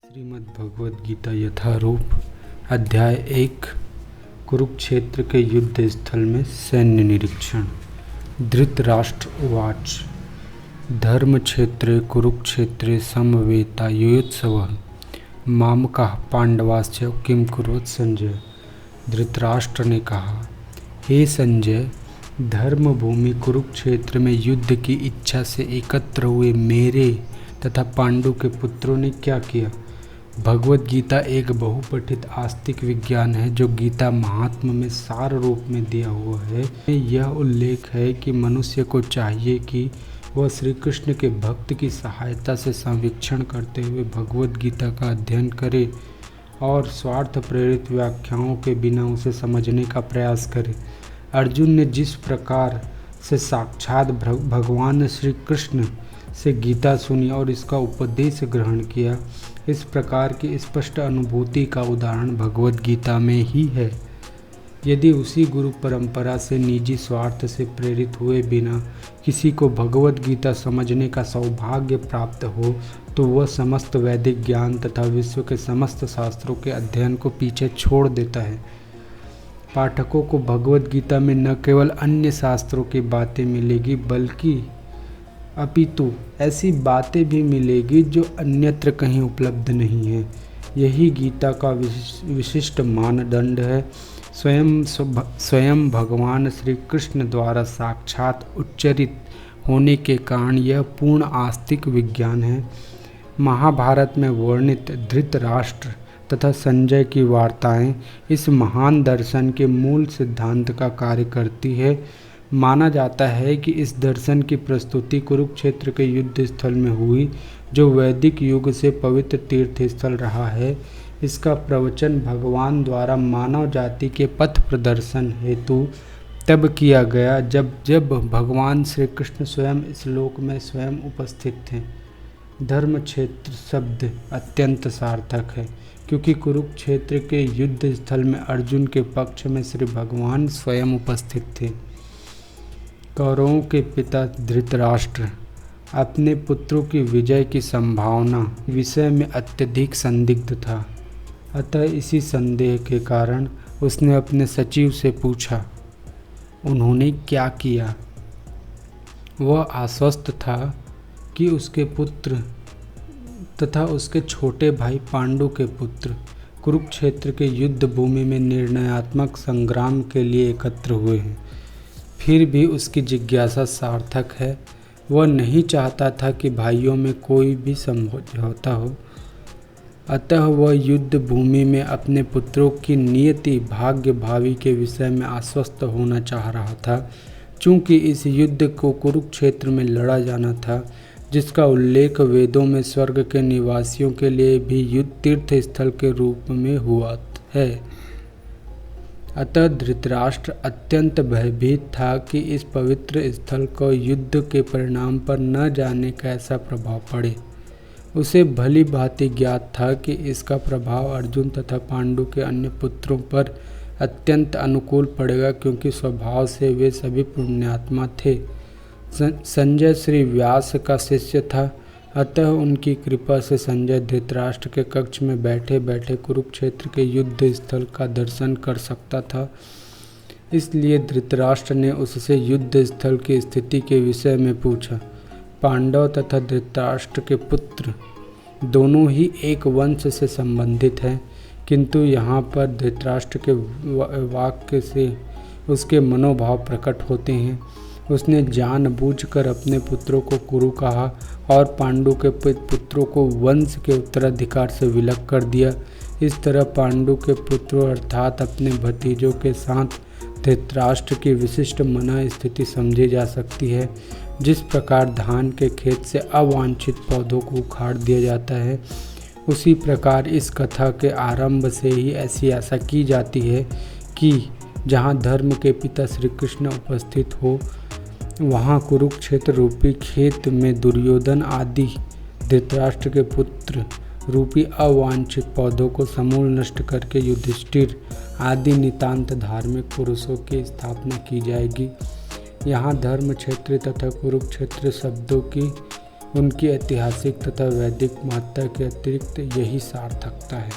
श्रीमद् भगवद गीता यथारूप अध्याय 1 कुरुक्षेत्र के युद्ध स्थल में सैन्य निरीक्षण। धृतराष्ट्र उवाच धर्मक्षेत्रे कुरुक्षेत्रे समवेतायुयोत्सवः मामकः पांडवास्य किम कुर्वत संजय। धृतराष्ट्र ने कहा, हे संजय, धर्म भूमि कुरुक्षेत्र में युद्ध की इच्छा से एकत्र हुए मेरे तथा पांडु के पुत्रों ने क्या किया। भगवद गीता एक बहुपठित आस्तिक विज्ञान है जो गीता महात्म्य में सार रूप में दिया हुआ है। यह उल्लेख है कि मनुष्य को चाहिए कि वह श्री कृष्ण के भक्त की सहायता से संवीक्षण करते हुए भगवद गीता का अध्ययन करे और स्वार्थ प्रेरित व्याख्याओं के बिना उसे समझने का प्रयास करे। अर्जुन ने जिस प्रकार से साक्षात भगवान श्री कृष्ण से गीता सुनी और इसका उपदेश ग्रहण किया, इस प्रकार की स्पष्ट अनुभूति का उदाहरण भगवद गीता में ही है। यदि उसी गुरु परंपरा से निजी स्वार्थ से प्रेरित हुए बिना किसी को भगवद गीता समझने का सौभाग्य प्राप्त हो तो वह समस्त वैदिक ज्ञान तथा विश्व के समस्त शास्त्रों के अध्ययन को पीछे छोड़ देता है। पाठकों को भगवद गीता में न केवल अन्य शास्त्रों की बातें मिलेगी बल्कि अपितु ऐसी बातें भी मिलेगी जो अन्यत्र कहीं उपलब्ध नहीं है। यही गीता का विशिष्ट मानदंड है। स्वयं भगवान श्री कृष्ण द्वारा साक्षात उच्चरित होने के कारण यह पूर्ण आस्तिक विज्ञान है। महाभारत में वर्णित धृतराष्ट्र तथा संजय की वार्ताएं इस महान दर्शन के मूल सिद्धांत का कार्य करती है। माना जाता है कि इस दर्शन की प्रस्तुति कुरुक्षेत्र के युद्ध स्थल में हुई, जो वैदिक युग से पवित्र तीर्थ स्थल रहा है। इसका प्रवचन भगवान द्वारा मानव जाति के पथ प्रदर्शन हेतु तब किया गया जब भगवान श्री कृष्ण स्वयं इस लोक में स्वयं उपस्थित थे। धर्म क्षेत्र शब्द अत्यंत सार्थक है क्योंकि कुरुक्षेत्र के युद्ध स्थल में अर्जुन के पक्ष में श्री भगवान स्वयं उपस्थित थे। कौरवों के पिता धृतराष्ट्र अपने पुत्रों की विजय की संभावना विषय में अत्यधिक संदिग्ध था। अतः इसी संदेह के कारण उसने अपने सचिव से पूछा, उन्होंने क्या किया। वह आश्वस्त था कि उसके पुत्र तथा उसके छोटे भाई पांडु के पुत्र कुरुक्षेत्र के युद्ध भूमि में निर्णयात्मक संग्राम के लिए एकत्र हुए हैं। फिर भी उसकी जिज्ञासा सार्थक है। वह नहीं चाहता था कि भाइयों में कोई भी समझौता हो। अतः वह युद्ध भूमि में अपने पुत्रों की नियति भाग्य भावी के विषय में आश्वस्त होना चाह रहा था। चूँकि इस युद्ध को कुरुक्षेत्र में लड़ा जाना था, जिसका उल्लेख वेदों में स्वर्ग के निवासियों के लिए भी युद्ध तीर्थ स्थल के रूप में हुआ है। अतः धृतराष्ट्र अत्यंत भयभीत था कि इस पवित्र स्थल को युद्ध के परिणाम पर न जाने कैसा प्रभाव पड़े। उसे भली भांति ज्ञात था कि इसका प्रभाव अर्जुन तथा पांडु के अन्य पुत्रों पर अत्यंत अनुकूल पड़ेगा, क्योंकि स्वभाव से वे सभी पुण्यात्मा थे। संजय श्री व्यास का शिष्य था, अतः उनकी कृपा से संजय धृतराष्ट्र के कक्ष में बैठे बैठे कुरुक्षेत्र के युद्ध स्थल का दर्शन कर सकता था। इसलिए धृतराष्ट्र ने उससे युद्ध स्थल की स्थिति के विषय में पूछा। पांडव तथा धृतराष्ट्र के पुत्र दोनों ही एक वंश से संबंधित हैं, किंतु यहाँ पर धृतराष्ट्र के वाक्य से उसके मनोभाव प्रकट होते हैं। उसने जानबूझकर अपने पुत्रों को कुरु कहा और पांडु के पुत्रों को वंश के उत्तराधिकार से विलग कर दिया। इस तरह पांडु के पुत्रों अर्थात अपने भतीजों के साथ धृतराष्ट्र की विशिष्ट मना स्थिति समझी जा सकती है। जिस प्रकार धान के खेत से अवांछित पौधों को उखाड़ दिया जाता है, उसी प्रकार इस कथा के आरंभ से ही ऐसी आशा की जाती है कि जहाँ धर्म के पिता श्री कृष्ण उपस्थित हो, वहाँ कुरुक्षेत्र रूपी खेत में दुर्योधन आदि धृतराष्ट्र के पुत्र रूपी अवांछित पौधों को समूल नष्ट करके युधिष्ठिर आदि नितांत धार्मिक पुरुषों की स्थापना की जाएगी। यहाँ धर्म क्षेत्र तथा कुरुक्षेत्र शब्दों की उनकी ऐतिहासिक तथा वैदिक महत्ता के अतिरिक्त यही सार्थकता है